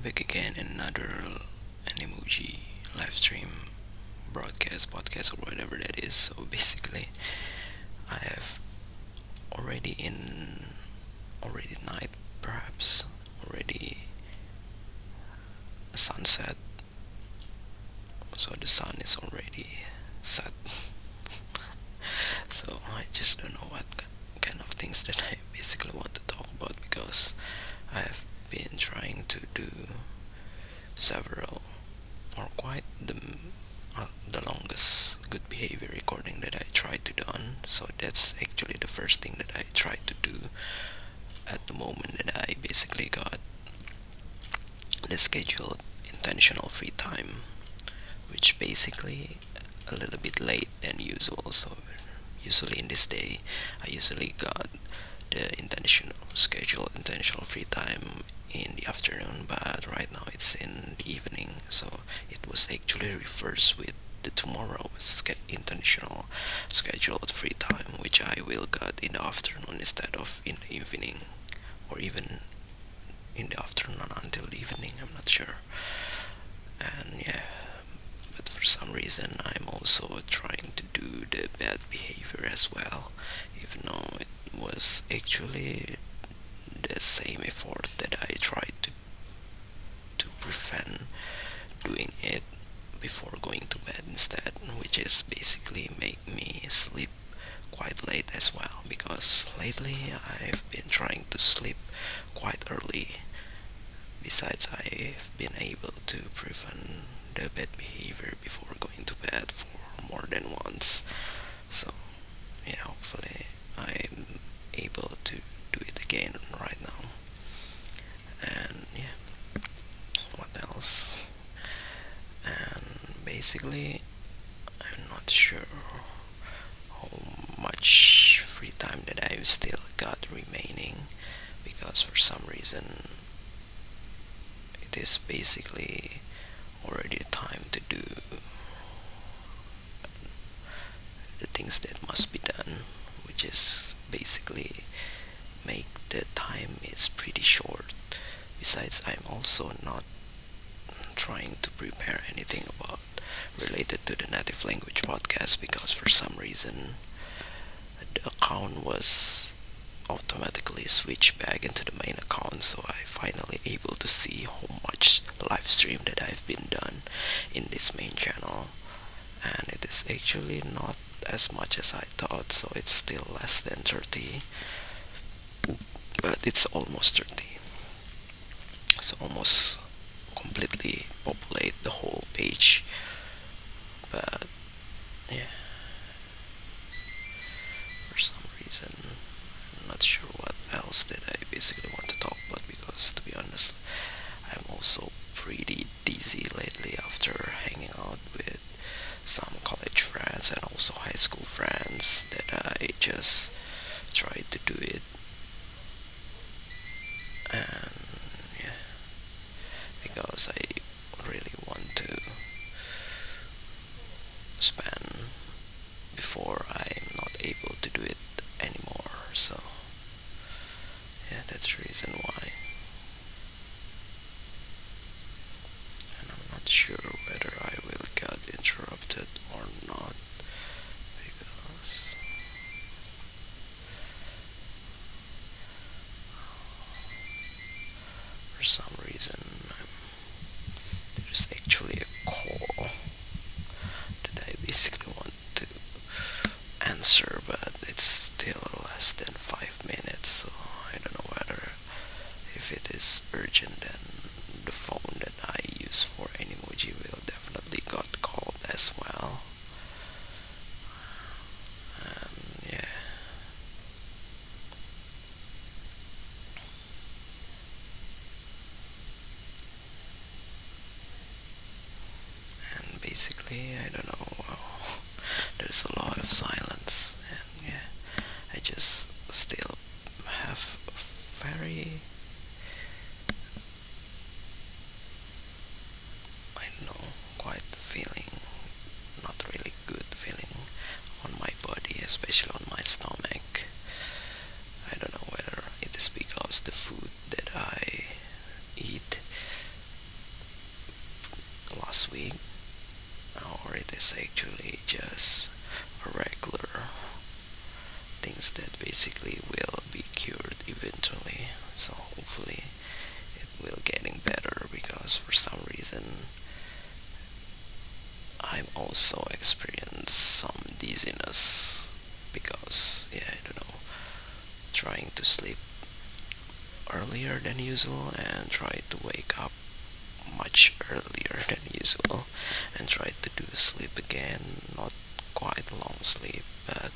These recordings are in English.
back again in another Animoji live stream, broadcast, podcast, or whatever that is. So basically, I have already in already night, perhaps already sunset. So the sun is already set. So I just don't know what kind of things that I basically want to talk about because I have been trying to do several or quite the longest good behavior recording that I tried to done. So that's actually the first thing that I tried to do at the moment that I basically got the scheduled intentional free time, which basically a little bit late than usual. So usually in this day, I usually got the intentional scheduled intentional free time in the afternoon, but right now it's in the evening. So it was actually reversed with the tomorrow's intentional scheduled free time, which I will get in the afternoon instead of in the evening, or even in the afternoon until the evening. I'm not sure. And yeah, but for some reason I'm also trying to do the bad behavior as well, even though it was actually the same effort that I tried to prevent doing it before going to bed instead, which is basically make me sleep quite late as well, because lately I've been trying to sleep quite early. Besides, I've been able to prevent the bad behavior before going to bed for more than once. So yeah, hopefully I'm able to do it again right now. And yeah, what else? And basically, I'm not sure how much free time that I've still got remaining, because for some reason it is basically already time to do the things that must be done, which is basically make the time is pretty short. Besides, I'm also not trying to prepare anything about related to the native language podcast, because for some reason the account was automatically switched back into the main account, so I finally able to see how much live stream that I've been done in this main channel, and it is actually not as much as I thought. So it's still less than 30, but it's almost 30. So almost completely populate the whole page. But yeah, for some reason I'm not sure what else that I basically want to talk about, because to be honest, I'm also pretty dizzy lately after hanging out with some college friends and also high school friends that I just tried to do it. And yeah, because I really want to spend before I'm not able to do it anymore. So yeah, that's the reason why. And I'm not sure whether I will get interrupted or not, because for some reason there's actually a call that I basically want to answer, but it's still less than 5 minutes, so I don't know whether if it is urgent, then the phone that I use for Animoji will definitely got called as well. Yeah, and basically I don't know. There's a lot of silence, and yeah, I just still have a very, I don't know, quite feeling, not really good feeling on my body, especially on my stomach. I don't know whether it is because the food that I eat because for some reason I'm also experienced some dizziness because I don't know, trying to sleep earlier than usual and try to wake up much earlier than usual and try to do sleep again, not quite long sleep, but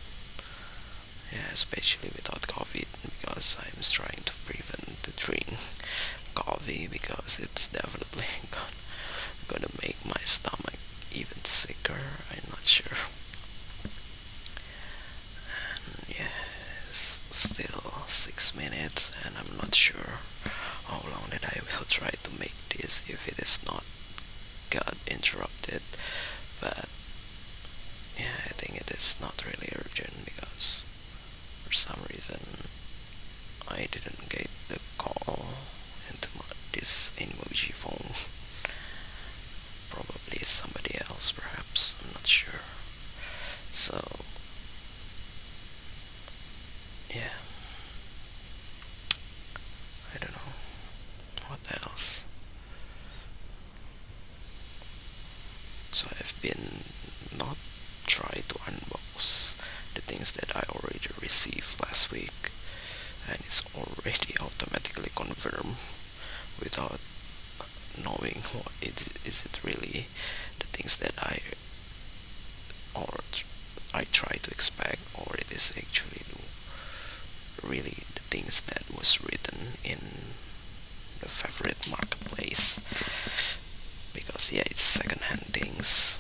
especially without coffee because I'm trying to prevent to drink coffee because it's definitely gonna make my stomach even sicker. I'm not sure. And yes, still 6 minutes, and I'm not sure how long that I will try to make this if it is not got interrupted. But I think it is not really urgent because for some reason I didn't get the call into this Animoji phone. Probably somebody else, perhaps. I'm not sure. So, yeah, I don't know. What else? So, I've been not try to unbox the things that I already received last week, and it's already automatically confirmed without knowing what it is it really the things that or I try to expect, or it is actually really the things that was written in the favorite marketplace. Because it's secondhand things.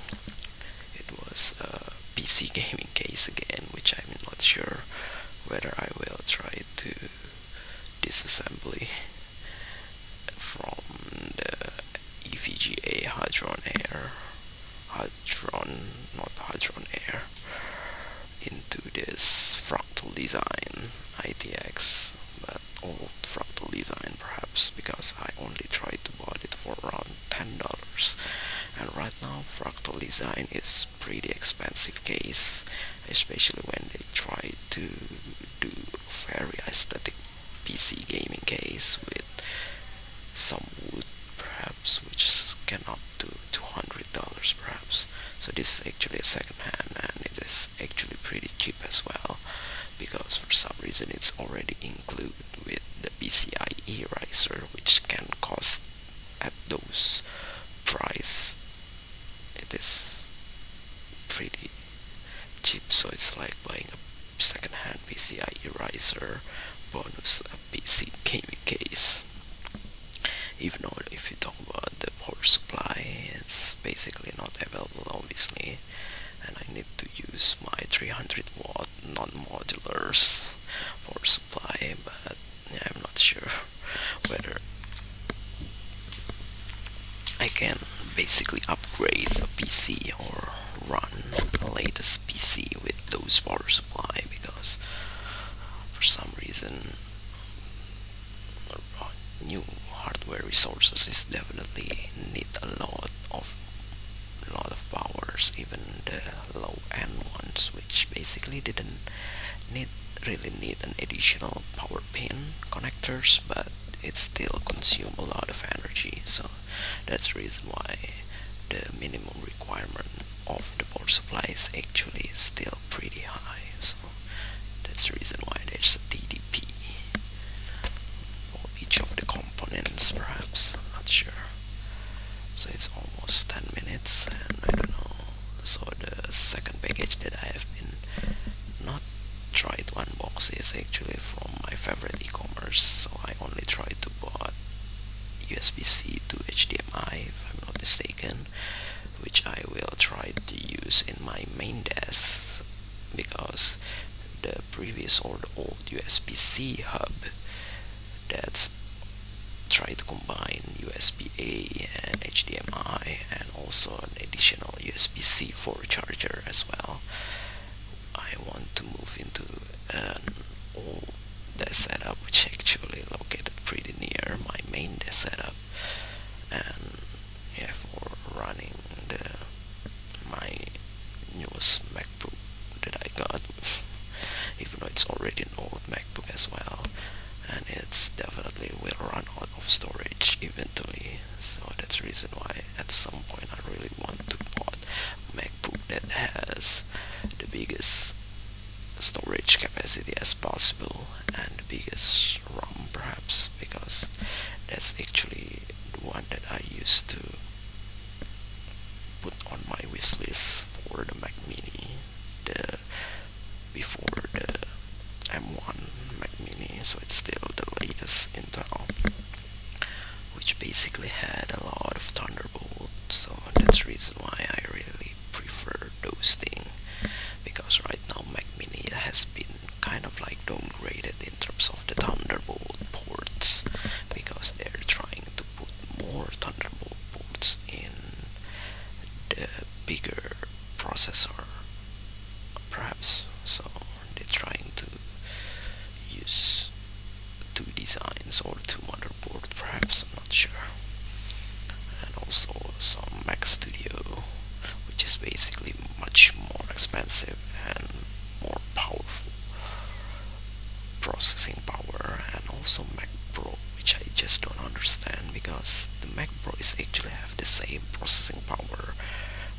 It was a PC gaming case again, which I'm not sure whether I will try to disassembly from the EVGA not Hadron Air, into this fractal design ITX, but old fractal design perhaps, because I only tried to bought it for around $10, and right now fractal design is pretty expensive case, especially when they try to do very aesthetic PC gaming case with some wood perhaps, which can up to $200 perhaps. So this is actually a second hand, and it is actually pretty cheap as well, because for some reason it's already included with the PCIe riser, which can cost at those price. It is pretty cheap, so it's like buying a second hand PCIe riser bonus a PC gaming case. Even though if you talk about the power supply, it's basically not available obviously, and I need to use my 300-watt non-modulars power supply, but I'm not sure whether I can basically upgrade a PC or run the latest PC with those power supply, because for some reason new hardware resources is definitely need a lot of powers, even the low end ones, which basically didn't need really need an additional power pin connectors, but it still consume a lot of energy. So that's the reason why the minimum requirement of the power supply is actually still pretty high. So that's the reason why there's a TDP for each of the components, perhaps. I'm not sure. So it's almost 10 minutes, and I don't know. So the second package that I have been not try to unbox is actually from my favorite e-commerce. So I only try to bought USB-C to HDMI, if I'm not mistaken, which I will try to use in my main desk, because the previous or the old USB-C hub that's try to combine USB-A and HDMI, and also an additional USB-C for charger as well. I want to move into an old desk setup, which actually located pretty near my main desk setup, and for running my newest MacBook that I got, even though it's already an old MacBook as well, and it's definitely will run out of storage eventually. So that's because that's actually the one that I used to put on my wish list for the Mac Mini, the before the M1 Mac Mini. So it's still the latest Intel, which basically had a lot of Thunderbolt. So that's the reason why I really prefer those things, because right now Mac Mini has been kind of like downgraded in terms of the Thunderbolt ports, because they're trying to put more Thunderbolt ports in the bigger processor, perhaps. So they're trying to use two designs or two motherboards, perhaps, I'm not sure. And also some Mac Studio, which is basically much more expensive and more powerful processing power, and also Mac Pro, which I just don't understand, because the Mac Pro is actually have the same processing power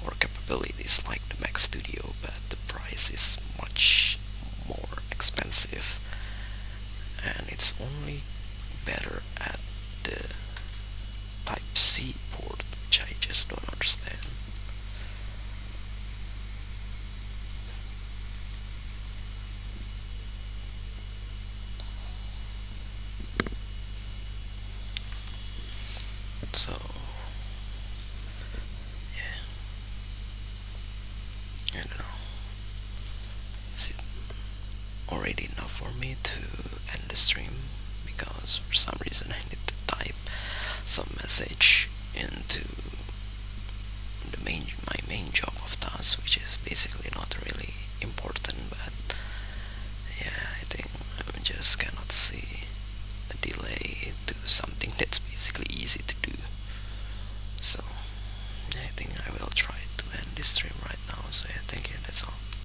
or capabilities like the Mac Studio, but the price is much more expensive, and it's only better at the Type C port, which I just don't understand. So yeah, I don't know. Is it already enough for me to end the stream? Because for some reason I need to type some message into my main job of tasks, which